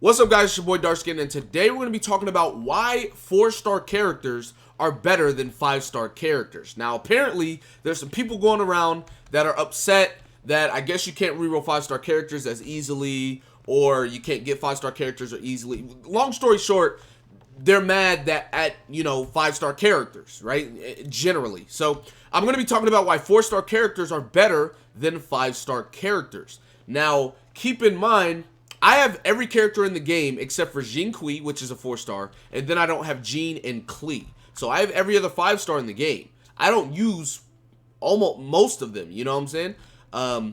What's up, guys? It's your boy Darskin, and today we're going to be talking about why 4-star characters are better than 5-star characters. Now, apparently, there's some people going around that are upset that I guess you can't reroll 5-star characters as easily, or you can't get 5-star characters as easily. Long story short, they're mad that at 5-star characters, right? Generally. So I'm going to be talking about why 4-star characters are better than 5-star characters. Now, keep in mind, I have every character in the game except for Jin Kui, which is a 4-star, and then I don't have Jean and Klee. So I have every other 5-star in the game. I don't use almost most of them, you know what I'm saying? I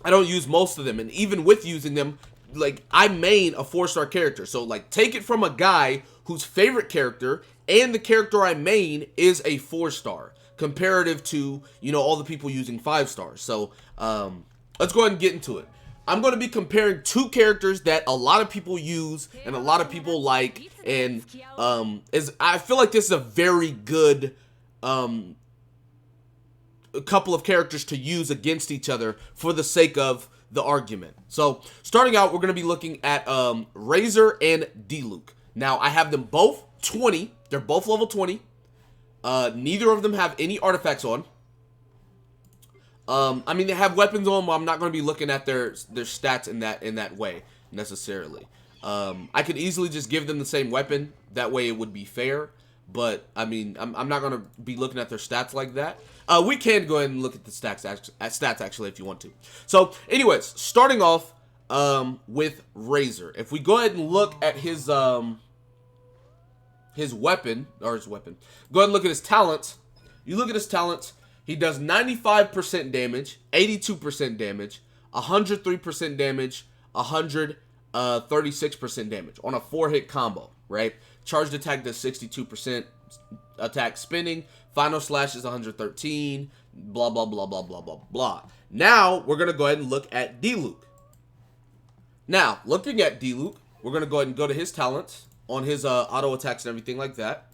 don't use most of them, and even with using them, like, I main a 4-star character. So, like, take it from a guy whose favorite character and the character I main is a 4-star, comparative to, all the people using 5 stars. So, let's go ahead and get into it. I'm going to be comparing two characters that a lot of people use and a lot of people like, and I feel like this is a very good a couple of characters to use against each other for the sake of the argument. So, starting out, we're going to be looking at Razor and Diluc. Now, I have them both 20. They're both level 20. Neither of them have any artifacts on. I mean, they have weapons on, but I'm not going to be looking at their stats in that way necessarily. I could easily just give them the same weapon. That way, it would be fair. But I mean, I'm not going to be looking at their stats like that. We can go ahead and look at the stats actually if you want to. So, anyways, starting off with Razor. If we go ahead and look at his weapon, go ahead and look at his talents. You look at his talents. He does 95% damage, 82% damage, 103% damage, 136% damage on a 4-hit combo, right? Charged attack does 62% attack spinning, final slash is 113, blah, blah, blah, blah, blah, blah, blah. Now, we're going to go ahead and look at Diluc. Now, looking at Diluc, we're going to go ahead and go to his talents on his auto attacks and everything like that.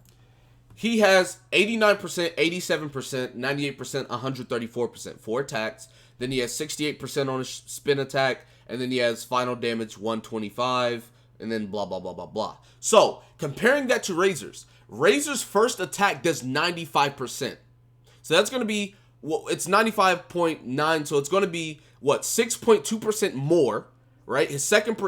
He has 89%, 87%, 98%, 134% for attacks. Then he has 68% on his spin attack. And then he has final damage 125. And then blah, blah, blah, blah, blah. So, comparing that to Razor's. Razor's first attack does 95%. So that's going to be, well, it's 95.9. So it's going to be, 6.2% more, right? His second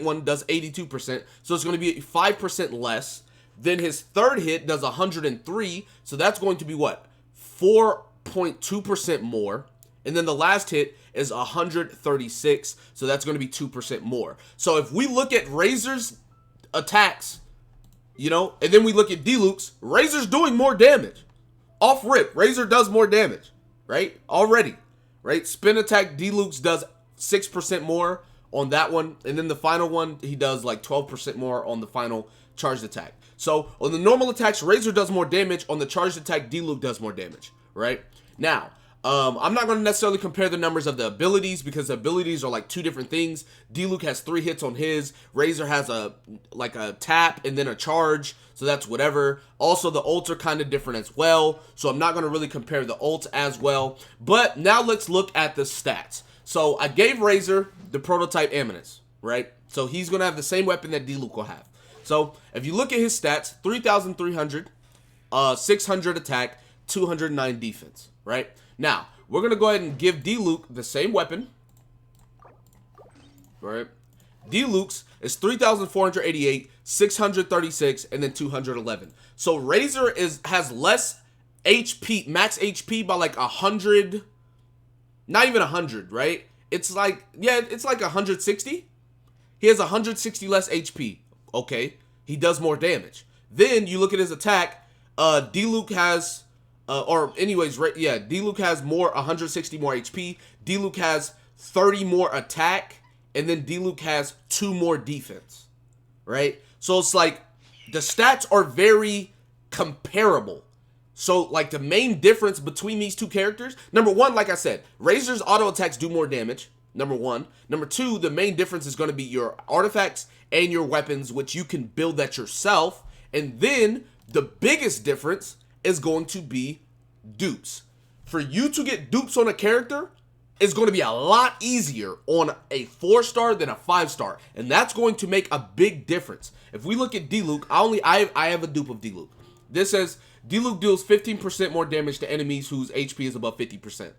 one does 82%. So it's going to be 5% less. Then his third hit does 103, so that's going to be 4.2% more. And then the last hit is 136, so that's going to be 2% more. So if we look at Razor's attacks, and then we look at Diluc's, Razor's doing more damage. Off rip, Razor does more damage, right? Already, right? Spin attack, Diluc's does 6% more on that one. And then the final one, he does like 12% more on the final charged attack. So, on the normal attacks, Razor does more damage. On the charged attack, Diluc does more damage, right? Now, I'm not going to necessarily compare the numbers of the abilities because the abilities are like two different things. Diluc has 3 hits on his. Razor has a tap and then a charge, so that's whatever. Also, the ults are kind of different as well, so I'm not going to really compare the ults as well. But now let's look at the stats. So, I gave Razor the prototype Eminence, right? So, he's going to have the same weapon that Diluc will have. So, if you look at his stats, 3,300, 600 attack, 209 defense, right? Now, we're going to go ahead and give Diluc the same weapon, right? Diluc's is 3,488, 636, and then 211. So, Razor has less HP, max HP by like 100, not even 100, right? It's like, it's like 160. He has 160 less HP. Okay, he does more damage. Then you look at his attack. Diluc has, Diluc has 160 more HP. Diluc has 30 more attack, and then Diluc has 2 more defense. Right? So it's like the stats are very comparable. So like the main difference between these two characters, number one, like I said, Razor's auto attacks do more damage. Number one. Number two, the main difference is going to be your artifacts and your weapons, which you can build that yourself. And then the biggest difference is going to be dupes. For you to get dupes on a character, is going to be a lot easier on a 4-star than a 5-star, and that's going to make a big difference. If we look at Diluc, I have a dupe of Diluc. This says Diluc deals 15% more damage to enemies whose HP is above 50%.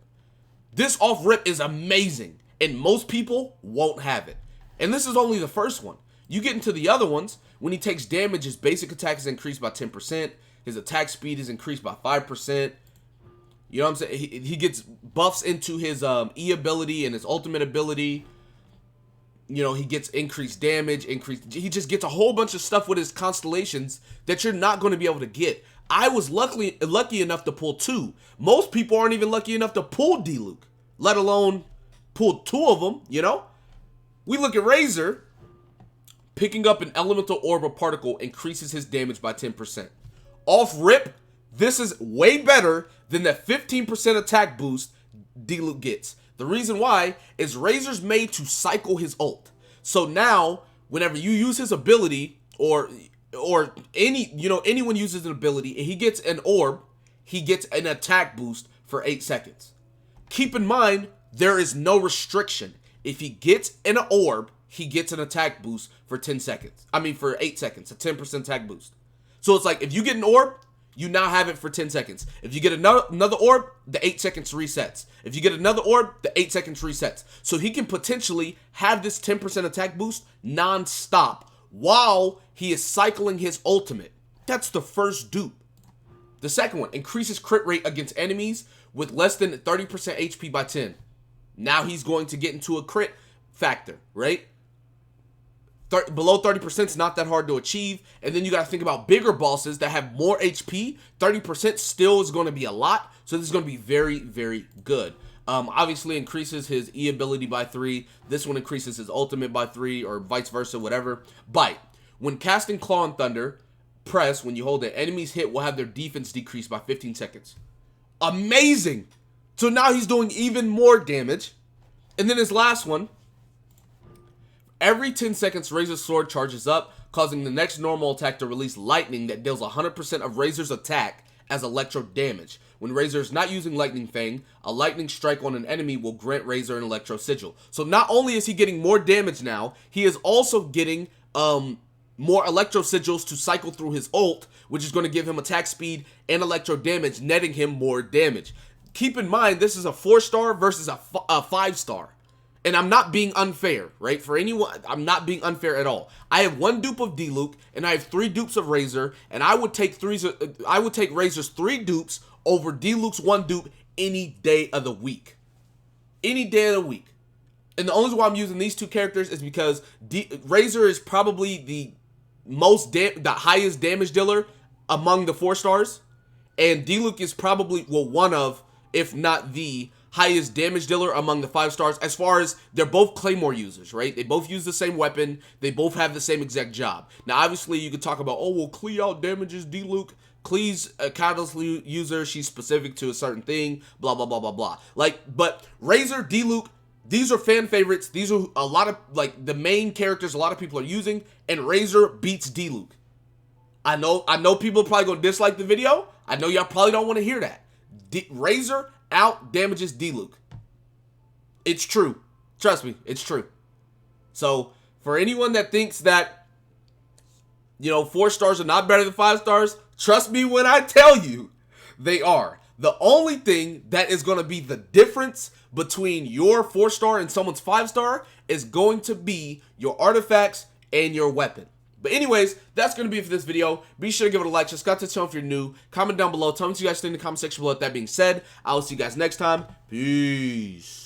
This off rip is amazing, and most people won't have it. And this is only the first one. You get into the other ones, when he takes damage, his basic attack is increased by 10%, his attack speed is increased by 5%. You know what I'm saying? He gets buffs into his E ability and his ultimate ability. You know, he gets increased damage, he just gets a whole bunch of stuff with his constellations that you're not going to be able to get. I was lucky enough to pull 2. Most people aren't even lucky enough to pull Diluc, let alone pull 2 of them, you know? We look at Razor. Picking up an elemental orb or particle increases his damage by 10%. Off rip, this is way better than that 15% attack boost Diluc gets. The reason why is Razor's made to cycle his ult. So now, whenever you use his ability, or anyone uses an ability and he gets an orb, he gets an attack boost for 8 seconds. Keep in mind, there is no restriction. If he gets an orb, he gets an attack boost for 10 seconds. I mean, for 8 seconds, a 10% attack boost. So it's like, if you get an orb, you now have it for 10 seconds. If you get another orb, the 8 seconds resets. If you get another orb, the 8 seconds resets. So he can potentially have this 10% attack boost non-stop while he is cycling his ultimate. That's the first dupe. The second one, increases crit rate against enemies with less than 30% HP by 10. Now he's going to get into a crit factor, right? Below 30% is not that hard to achieve. And then you got to think about bigger bosses that have more HP. 30% still is going to be a lot. So this is going to be very, very good. Obviously increases his E ability by 3. This one increases his ultimate by 3, or vice versa, whatever. Bite. When casting Claw and Thunder, press when you hold it. Enemies hit will have their defense decrease by 15 seconds. Amazing. So now he's doing even more damage. And then his last one. Every 10 seconds, Razor's sword charges up, causing the next normal attack to release lightning that deals 100% of Razor's attack as electro damage. When Razor is not using Lightning Fang, a lightning strike on an enemy will grant Razor an electro sigil. So not only is he getting more damage now, he is also getting more electro sigils to cycle through his ult, which is going to give him attack speed and electro damage, netting him more damage. Keep in mind, this is a 4-star versus a 5-star. And I'm not being unfair, right? For anyone, I'm not being unfair at all. I have 1 dupe of Diluc, and I have 3 dupes of Razor, and I would take Razor's 3 dupes over Diluc's 1 dupe any day of the week. Any day of the week. And the only reason why I'm using these 2 characters is because Razor is probably the highest damage dealer among the 4-stars, and Diluc is probably, well, one of, if not the highest damage dealer among the 5-stars, as far as they're both Claymore users, right? They both use the same weapon. They both have the same exact job. Now, obviously, you could talk about, oh, well, Klee out damages Diluc. Klee's a catalyst user. She's specific to a certain thing, blah, blah, blah, blah, blah. But Razor, Diluc, these are fan favorites. These are a lot of, the main characters a lot of people are using, and Razor beats Diluc. I know people are probably going to dislike the video. I know y'all probably don't want to hear that. Razor out damages Diluc. It's true. Trust me, it's true. So, for anyone that thinks that, 4 stars are not better than 5 stars, trust me when I tell you, they are. The only thing that is going to be the difference between your 4-star and someone's 5-star is going to be your artifacts and your weapon. But anyways, that's going to be it for this video. Be sure to give it a like, subscribe to the channel if you're new, comment down below, tell me what you guys think in the comment section below. With that being said, I will see you guys next time. Peace.